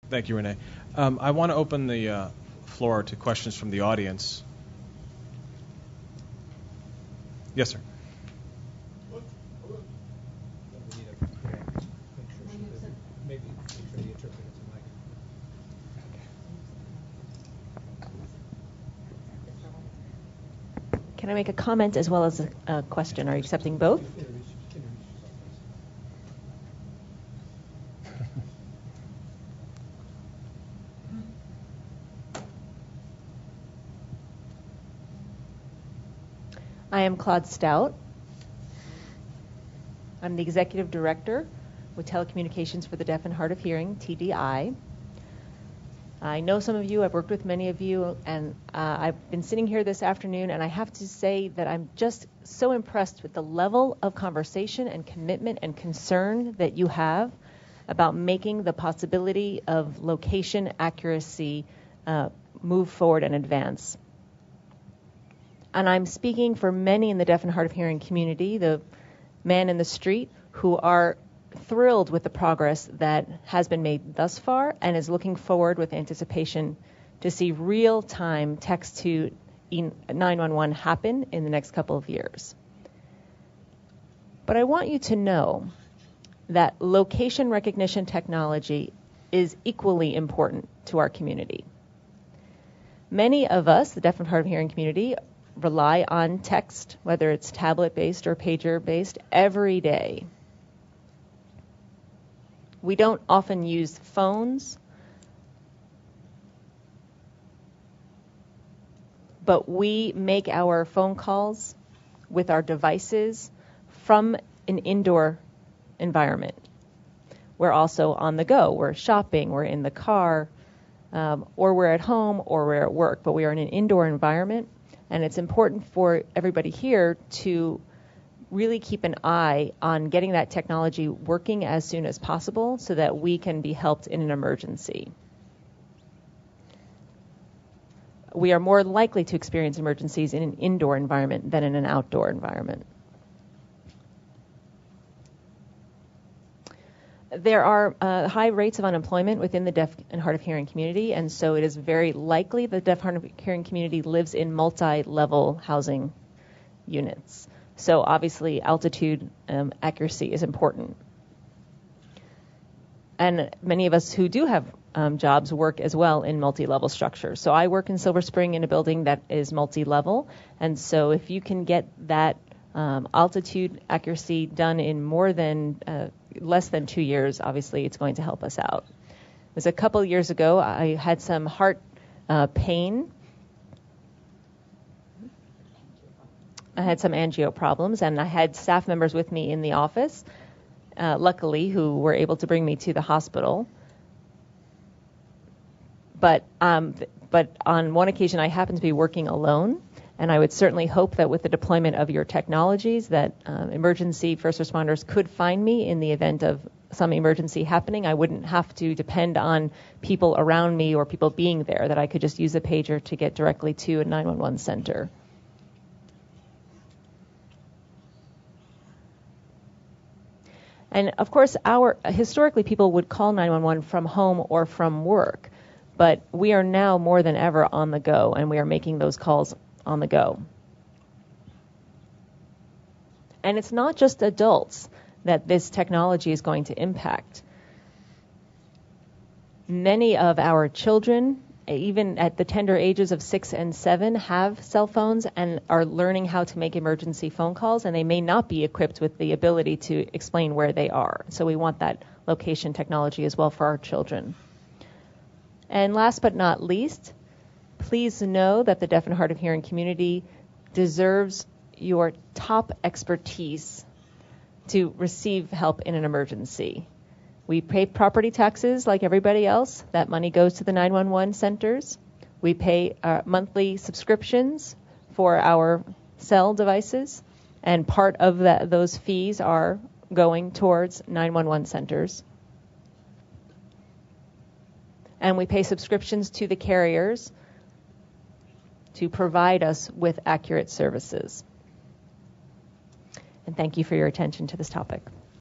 Thank you, Renee. I want to open the floor to questions from the audience. Yes, sir. Can I make a comment as well as a question? Are you accepting both? I am Claude Stout. I'm the Executive Director with Telecommunications for the Deaf and Hard of Hearing, TDI. I know some of you, I've worked with many of you, and I've been sitting here this afternoon, and I have to say that I'm just so impressed with the level of conversation and commitment and concern that you have about making the possibility of location accuracy move forward and advance. And I'm speaking for many in the deaf and hard of hearing community, the man in the street, who are thrilled with the progress that has been made thus far and is looking forward with anticipation to see real-time text to E911 happen in the next couple of years. But I want you to know that location recognition technology is equally important to our community. Many of us, the deaf and hard of hearing community, rely on text, whether it's tablet-based or pager-based, every day. We don't often use phones, but we make our phone calls with our devices from an indoor environment. We're also on the go. We're shopping, we're in the car, or we're at home, or we're at work, but we are in an indoor environment, and it's important for everybody here to really keep an eye on getting that technology working as soon as possible so that we can be helped in an emergency. We are more likely to experience emergencies in an indoor environment than in an outdoor environment. There are high rates of unemployment within the deaf and hard of hearing community, and so it is very likely the deaf and hard of hearing community lives in multi-level housing units. So obviously altitude accuracy is important. And many of us who do have jobs work as well in multi-level structures. So I work in Silver Spring in a building that is multi-level, and so if you can get that altitude accuracy done in less than 2 years, obviously it's going to help us out. It was a couple of years ago, I had some heart pain. I had some angio problems, and I had staff members with me in the office, luckily, who were able to bring me to the hospital. But on one occasion, I happened to be working alone, and I would certainly hope that with the deployment of your technologies that emergency first responders could find me in the event of some emergency happening. I wouldn't have to depend on people around me or people being there, that I could just use a pager to get directly to a 911 center. And of course, historically people would call 911 from home or from work, but we are now more than ever on the go, and we are making those calls on the go. And it's not just adults that this technology is going to impact. Many of our children, even at the tender ages of 6 and 7, have cell phones and are learning how to make emergency phone calls, and they may not be equipped with the ability to explain where they are. So we want that location technology as well for our children. And last but not least, please know that the deaf and hard of hearing community deserves your top expertise to receive help in an emergency. We pay property taxes like everybody else. That money goes to the 911 centers. We pay monthly subscriptions for our cell devices, and part of those fees are going towards 911 centers. And we pay subscriptions to the carriers to provide us with accurate services. And thank you for your attention to this topic.